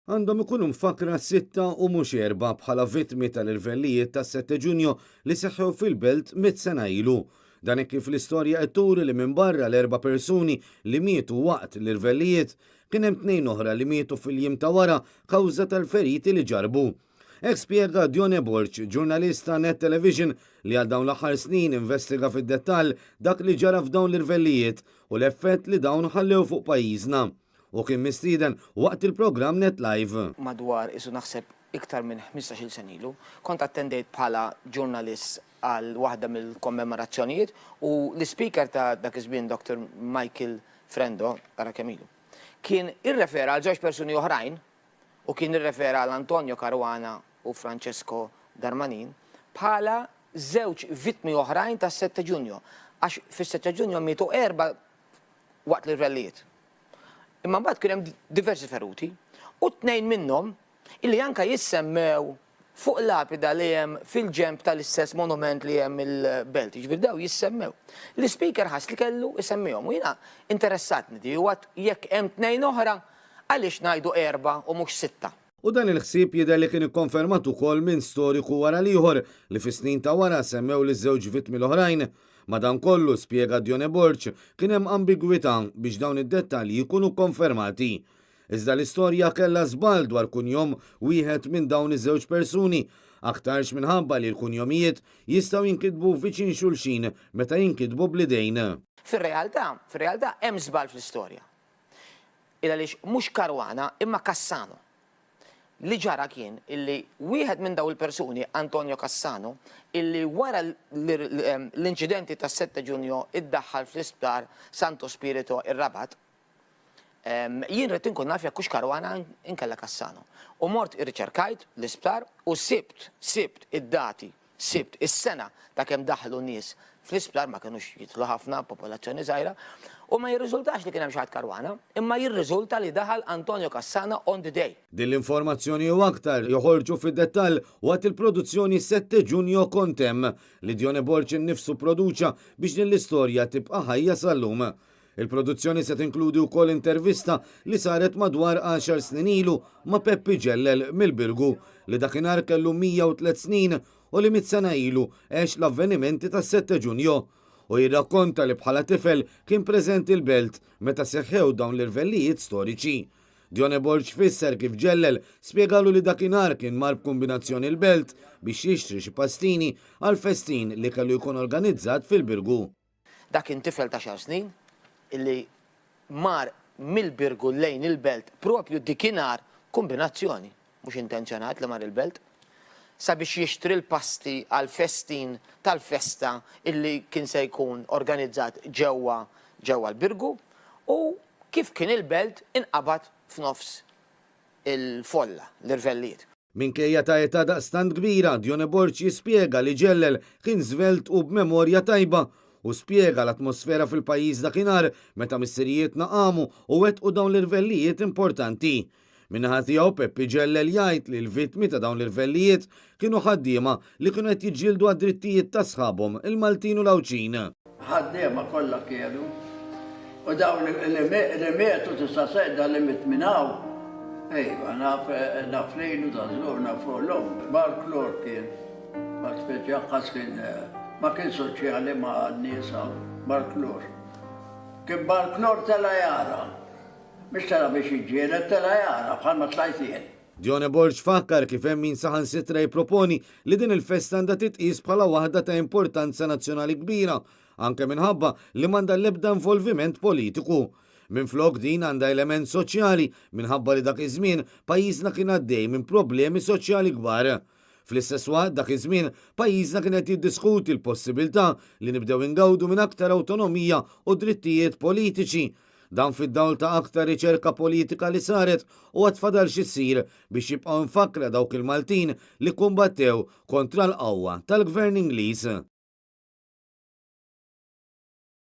Għandhom ikunu mfakra 6 u mhux 4 bħala vittmi tal-irvellijiet tas-7 Ġunju li seħħew fil-Belt mit-sena ilu. Dan hekk kif l-istorja qed turi li minn barra l-4 persuni li mietu waqt l-irvellijiet kien hemm 2 oħra li mietu fil-jiem ta' wara kawża tal-feriti li ġarbu. Hekk spjega Dione Borċ, ġurnalista Net Television li għal dawn l-aħħar snin investiga fid-dettall dak li ġara f'dawn l-irvellijiet u l-effett li dawn ħallew fuq pajjiżna. U kien mistieden waqt il-programm Net Live. Madwar isu naħseb iktar minn 15-il sen ilu, kont attendejt bħala ġurnalist għal waħda mill-kommemorazzjonijiet u l-speaker ta' dak iż-żmien Dr. Michael Frendo, ara kemilu, kien irrefera għal 2 persuni oħrajn u kien irrefera għal Antonio Caruana u Francesco Darmanin bħala 2 vittmi oħrajn ta' 7 Ġunju, għax fis-7 Ġunju mietu 4 waqt l-irvellijiet. Imma mbagħad kien hemm diversi feruti u 2 minnhom illi anke jissemmew fuq lapida li hemm fil-ġemp tal-istess monument li hemm il-Belt, jiġifieri daw jissemmew. L-speaker ħass li kellu isemmihom u jiena interessatni di jekk hemm 2 oħra għaliex ngħidu 4 u mhux 6. U dan il-ħsieb jidher li kien ikkonfermat ukoll minn storiku wara ieħor li fis-snin ta' wara semmew li żewġ vittmi l-oħrajn. Madankollu, spjega Dione Borċ, kien hemm ambigwità biex dawn id-dettalji jkunu konfermati. Iżda l-istorja kellha żball dwar kunjom wieħed minn dawn iż-żewġ persuni, aktarx minħabba li l-kunjomijiet jistgħu jinkitbu viċin xulxin meta jinkitbu bl-idejn. Fir-realtà hemm żball fl-istorja. Il għaliex mhux Caruana imma Cassano. Li ġara kien illi wieħed minn daw il-persuni, Antonio Cassano, illi wara l-inċidenti ta' 7 Ġunju iddaħħal fl-isptar Santo Spirito ir-Rabat, jien rrid inkun naf jekk hux Caruana inkella Cassano. U mort irriċerkajt l-isptar u sibt id-dati, sibt is-sena ta' kemm daħlu nies fl-isptar ma kinux jitlu ħafna popolazzjoni żgħira, u ma jirriżultax li kien hemm xi ħadd Caruana, imma jirriżulta li daħal Antonio Cassano on the day. Din l-informazzjoni u aktar joħorġu fid-dettall waqt il-produzzjoni 7 Ġunju Kontem li Dione Borċ innifsu produċa biex din l-istorja tibqa' ħajja sal-lum. Il-produzzjoni se tinkludi wkoll intervista li saret madwar 10 snin ilu ma' Peppi Ġellel mill-Birgu li dakinhar kellu 103 snin u li mit-sena ilu għex l-avvenimenti tas-7 Ġunju. U jirrakkonta li bħala tifel kien preżenti l-Belt meta seħħew dawn l-irvellijiet storiċi. Dione Borċ fisser kif Ġellel spjegalu li dakinhar kien mar b'kombinazzjoni l-Belt biex jixtri xi pastini għal festin li kellu jkun organizzat fil-Birgu. Dak kien tifel ta' 10 snin illi mar mill-Birgu lejn il-Belt propju dikinhar kombinazzjoni, mhux intenzjonat li mar il-Belt, sabiex jixtri l-pasti għal festin tal-festa illi kien se jkun organizzat ġewwa l-Birgu u kif kien il-Belt inqabad f'nofs il-folla, l-irvellijiet. Minkejja ta' età daqstant kbira, Dione Borċ jispjega li Ġellel kien żvelt u b'memorja tajba u spjega l-atmosfera fil-pajjiż dakinhar meta missirijiet naqamu u wettqu dawn l-irvellijiet importanti. Minnaħa tiegħu Peppi Ġellel jgħid li l-vittmi ta' dawn l-irvellijiet kienu ħaddiema li kienu qed jiġġieldu għad-drittijiet ta' sħabhom il-Maltin u l-Awċin. Ħaddiema kollha kienu u dawn li mietu tista' seqda li mitminaw. Ejwa, naf lejlu da' żgur nafulhom. Barklor kien, bar speċjaqqas kien ma kien soċjali ma' n-niesa Barklor. Kien Barklor tal-ajara. Mish tara biex iġġieled tela jara bħalma tlajt jien. Dione Borċ fakkar kif hemm min saħansitra jipproponi li din il-festa għandha titqis bħala waħda ta' importanza nazzjonali kbira, anke minħabba li m'għandha l-ebda involviment politiku. Minflok din għandha element soċjali minħabba li dak iż-żmien pajjiżna kien għaddej minn problemi soċjali kbar. Fl-istess waqt dak iż-żmien pajjiżna kien qed jiddiskuti l-possibilità li nibdew ingawdu minn aktar awtonomija u drittijiet politiċi. Dan fid-dawl ta' aktar riċerka politika li saret u għatfadal xissir biex jibqgħu nfakra dawk il-Maltin li kumbattew kontra l-qawwa tal-Gvern Ingliż.